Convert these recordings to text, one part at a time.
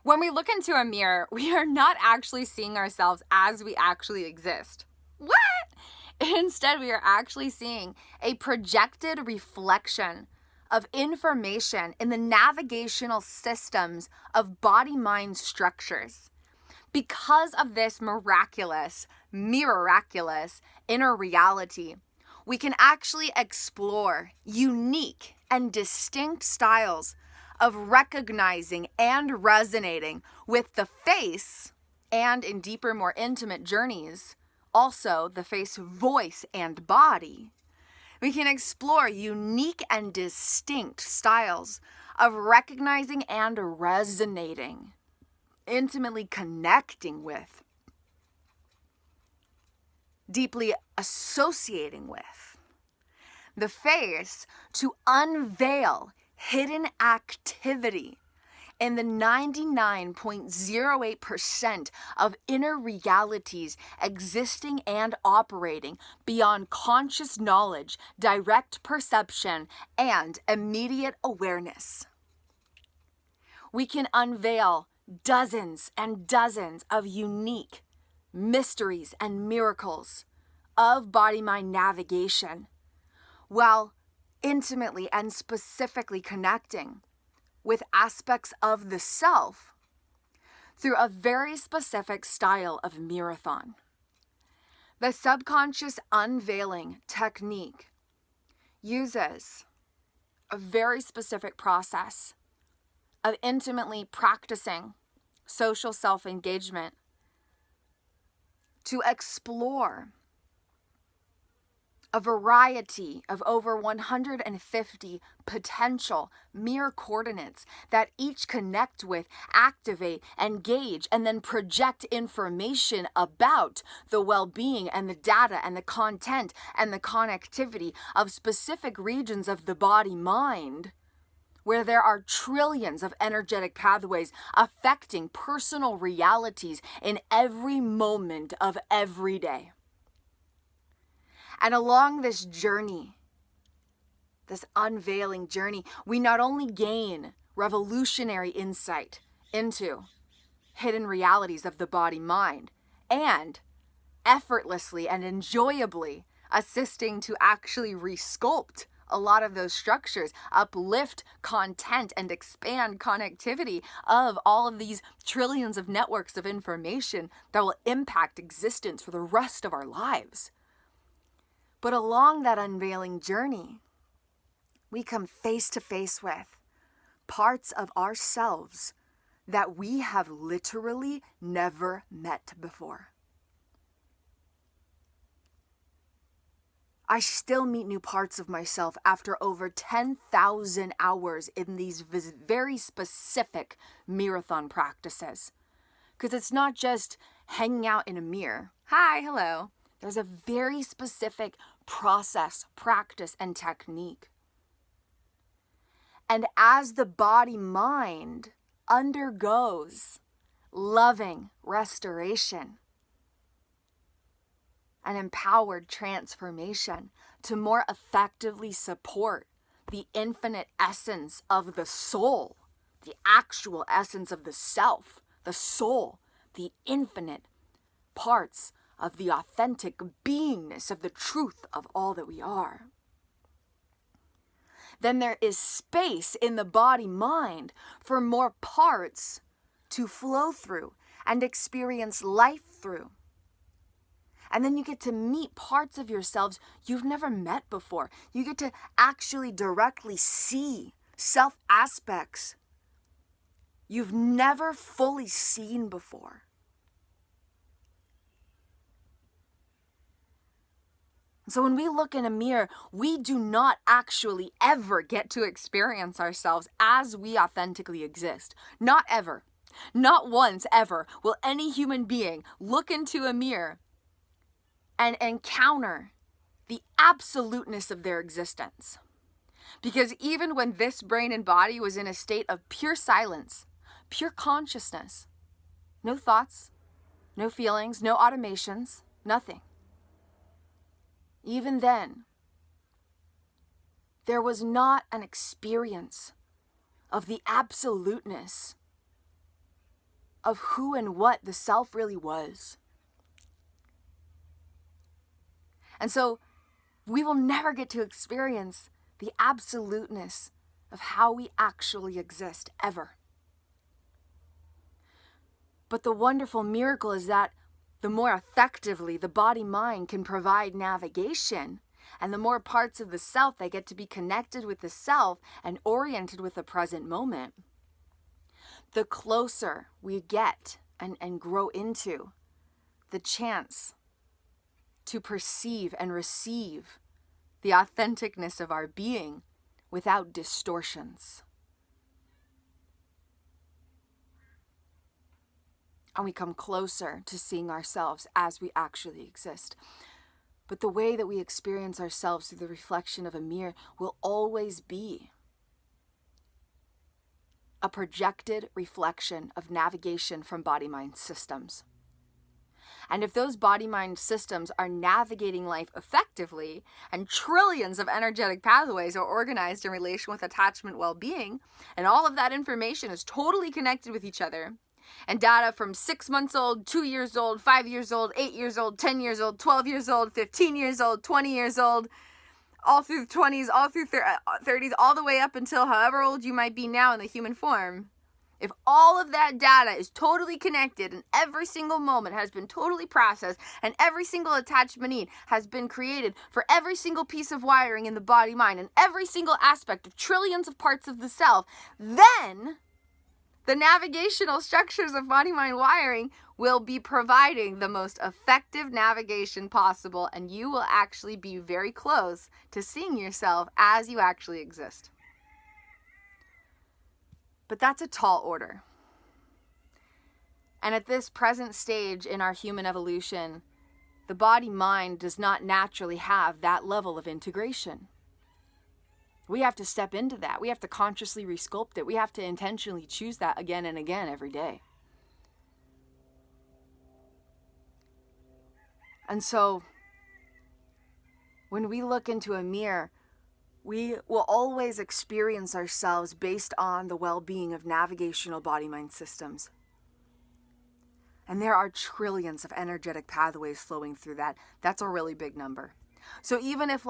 When we look into a mirror, we are not actually seeing ourselves as we actually exist. What? Instead, we are actually seeing a projected reflection of information in the navigational systems of body-mind structures. Because of this miraculous inner reality, we can actually explore unique and distinct styles of recognizing and resonating with the face, and in deeper, more intimate journeys, also the face, voice, and body. We can explore unique and distinct styles of recognizing and resonating, intimately connecting with, deeply associating with the face to unveil hidden activity in the 99.08% of inner realities existing and operating beyond conscious knowledge, direct perception, and immediate awareness. We can unveil dozens and dozens of unique mysteries and miracles of body-mind navigation, while intimately and specifically connecting with aspects of the self through a very specific style of Mirrorthon. The subconscious unveiling technique uses a very specific process of intimately practicing social self-engagement to explore a variety of over 150 potential mirror coordinates that each connect with, activate, engage, and then project information about the well-being and the data and the content and the connectivity of specific regions of the body-mind, where there are trillions of energetic pathways affecting personal realities in every moment of every day. And along this journey, this unveiling journey, we not only gain revolutionary insight into hidden realities of the body-mind and effortlessly and enjoyably assisting to actually resculpt a lot of those structures, uplift content, and expand connectivity of all of these trillions of networks of information that will impact existence for the rest of our lives. But along that unveiling journey, we come face to face with parts of ourselves that we have literally never met before. I still meet new parts of myself after over 10,000 hours in these very specific Mirrorthon practices. Because it's not just hanging out in a mirror. Hi, hello. There's a very specific process, practice, and technique. And as the body-mind undergoes loving restoration, an empowered transformation to more effectively support the infinite essence of the soul, the actual essence of the self, the soul, the infinite parts of the authentic beingness of the truth of all that we are. Then there is space in the body-mind for more parts to flow through and experience life through. And then you get to meet parts of yourselves you've never met before. You get to actually directly see self-aspects you've never fully seen before. So when we look in a mirror, we do not actually ever get to experience ourselves as we authentically exist. Not ever. Not once ever will any human being look into a mirror and encounter the absoluteness of their existence. Because even when this brain and body was in a state of pure silence, pure consciousness, no thoughts, no feelings, no automations, nothing. Even then, there was not an experience of the absoluteness of who and what the self really was. And so we will never get to experience the absoluteness of how we actually exist, ever. But the wonderful miracle is that the more effectively the body-mind can provide navigation, and the more parts of the self that get to be connected with the self and oriented with the present moment, the closer we get and grow into the chance to perceive and receive the authenticness of our being without distortions. And we come closer to seeing ourselves as we actually exist. But the way that we experience ourselves through the reflection of a mirror will always be a projected reflection of navigation from body-mind systems. And if those body-mind systems are navigating life effectively, and trillions of energetic pathways are organized in relation with attachment well-being, and all of that information is totally connected with each other, and data from 6 months old, 2 years old, 5 years old, 8 years old, 10 years old, 12 years old, 15 years old, 20 years old, all through the 20s, all through 30s, all the way up until however old you might be now in the human form. If all of that data is totally connected and every single moment has been totally processed and every single attachment need has been created for every single piece of wiring in the body-mind and every single aspect of trillions of parts of the self, then the navigational structures of body-mind wiring will be providing the most effective navigation possible, and you will actually be very close to seeing yourself as you actually exist. But that's a tall order. And at this present stage in our human evolution, the body-mind does not naturally have that level of integration. We have to step into that. We have to consciously resculpt it. We have to intentionally choose that again and again every day. And so, when we look into a mirror, we will always experience ourselves based on the well-being of navigational body-mind systems. And there are trillions of energetic pathways flowing through that. That's a really big number. So even if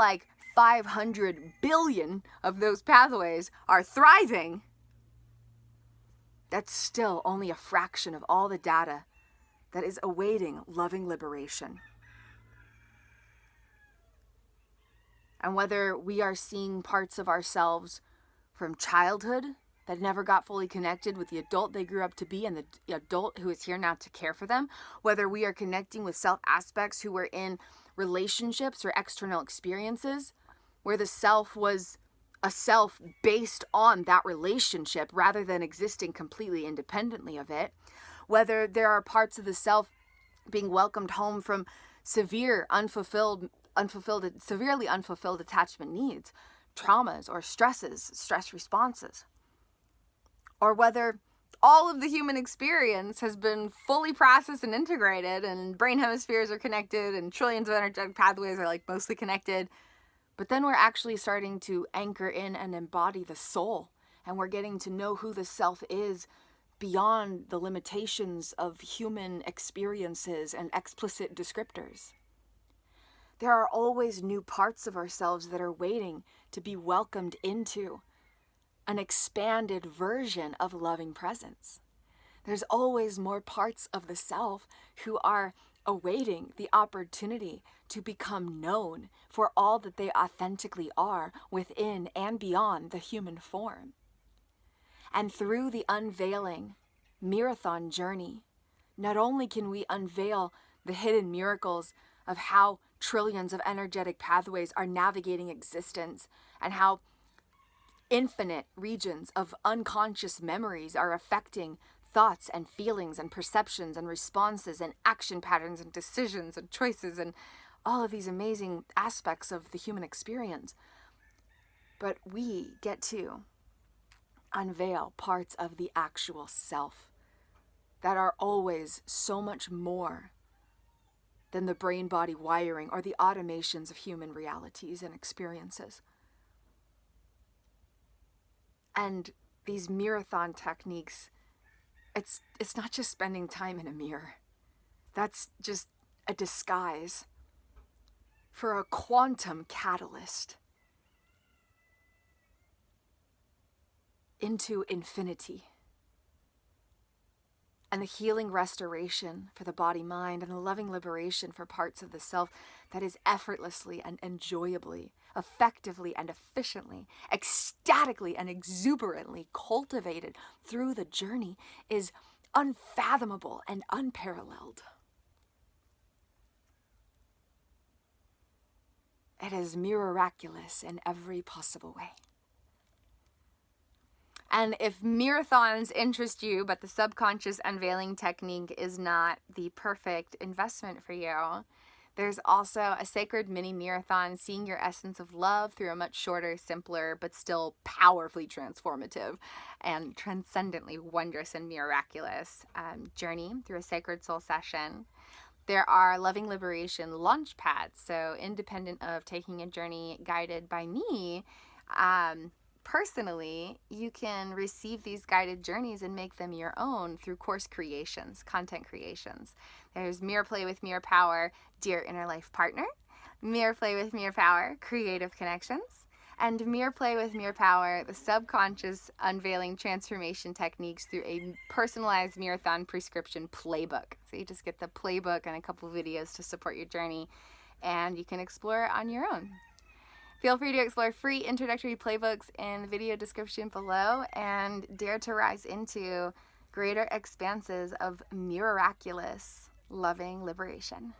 500 billion of those pathways are thriving, that's still only a fraction of all the data that is awaiting loving liberation. And whether we are seeing parts of ourselves from childhood that never got fully connected with the adult they grew up to be and the adult who is here now to care for them, whether we are connecting with self aspects who were in relationships or external experiences where the self was a self based on that relationship rather than existing completely independently of it, whether there are parts of the self being welcomed home from severely unfulfilled attachment needs, traumas or stress responses, or whether all of the human experience has been fully processed and integrated and brain hemispheres are connected and trillions of energetic pathways are mostly connected, but then we're actually starting to anchor in and embody the soul, and we're getting to know who the self is beyond the limitations of human experiences and explicit descriptors. There are always new parts of ourselves that are waiting to be welcomed into an expanded version of loving presence. There's always more parts of the self who are awaiting the opportunity to become known for all that they authentically are within and beyond the human form. And through the Unveiling Mirrorthon journey, not only can we unveil the hidden miracles of how trillions of energetic pathways are navigating existence and how infinite regions of unconscious memories are affecting thoughts and feelings and perceptions and responses and action patterns and decisions and choices and all of these amazing aspects of the human experience, but we get to unveil parts of the actual self that are always so much more than the brain-body wiring or the automations of human realities and experiences. And these Mirrorthon techniques it's not just spending time in a mirror. That's just a disguise for a quantum catalyst into infinity. And the healing restoration for the body, mind, and the loving liberation for parts of the self that is effortlessly and enjoyably, effectively and efficiently, ecstatically and exuberantly cultivated through the journey is unfathomable and unparalleled. It is miraculous in every possible way. And if Mirrorthons interest you, but the subconscious unveiling technique is not the perfect investment for you, there's also a sacred mini-Mirrorthon, seeing your essence of love through a much shorter, simpler, but still powerfully transformative and transcendently wondrous and miraculous journey through a sacred soul session. There are loving liberation LAUNCHPADS, so independent of taking a journey guided by me, personally, you can receive these guided journeys and make them your own through course creations, content creations. There's Mirror Play with Mirror Power, Dear Inner Life Partner, Mirror Play with Mirror Power, Creative Connections, and Mirror Play with Mirror Power, the subconscious unveiling transformation techniques through a personalized Mirrorthon prescription playbook. So you just get the playbook and a couple videos to support your journey, and you can explore it on your own. Feel free to explore free introductory playbooks in the video description below and dare to rise into greater expanses of miraculous loving liberation.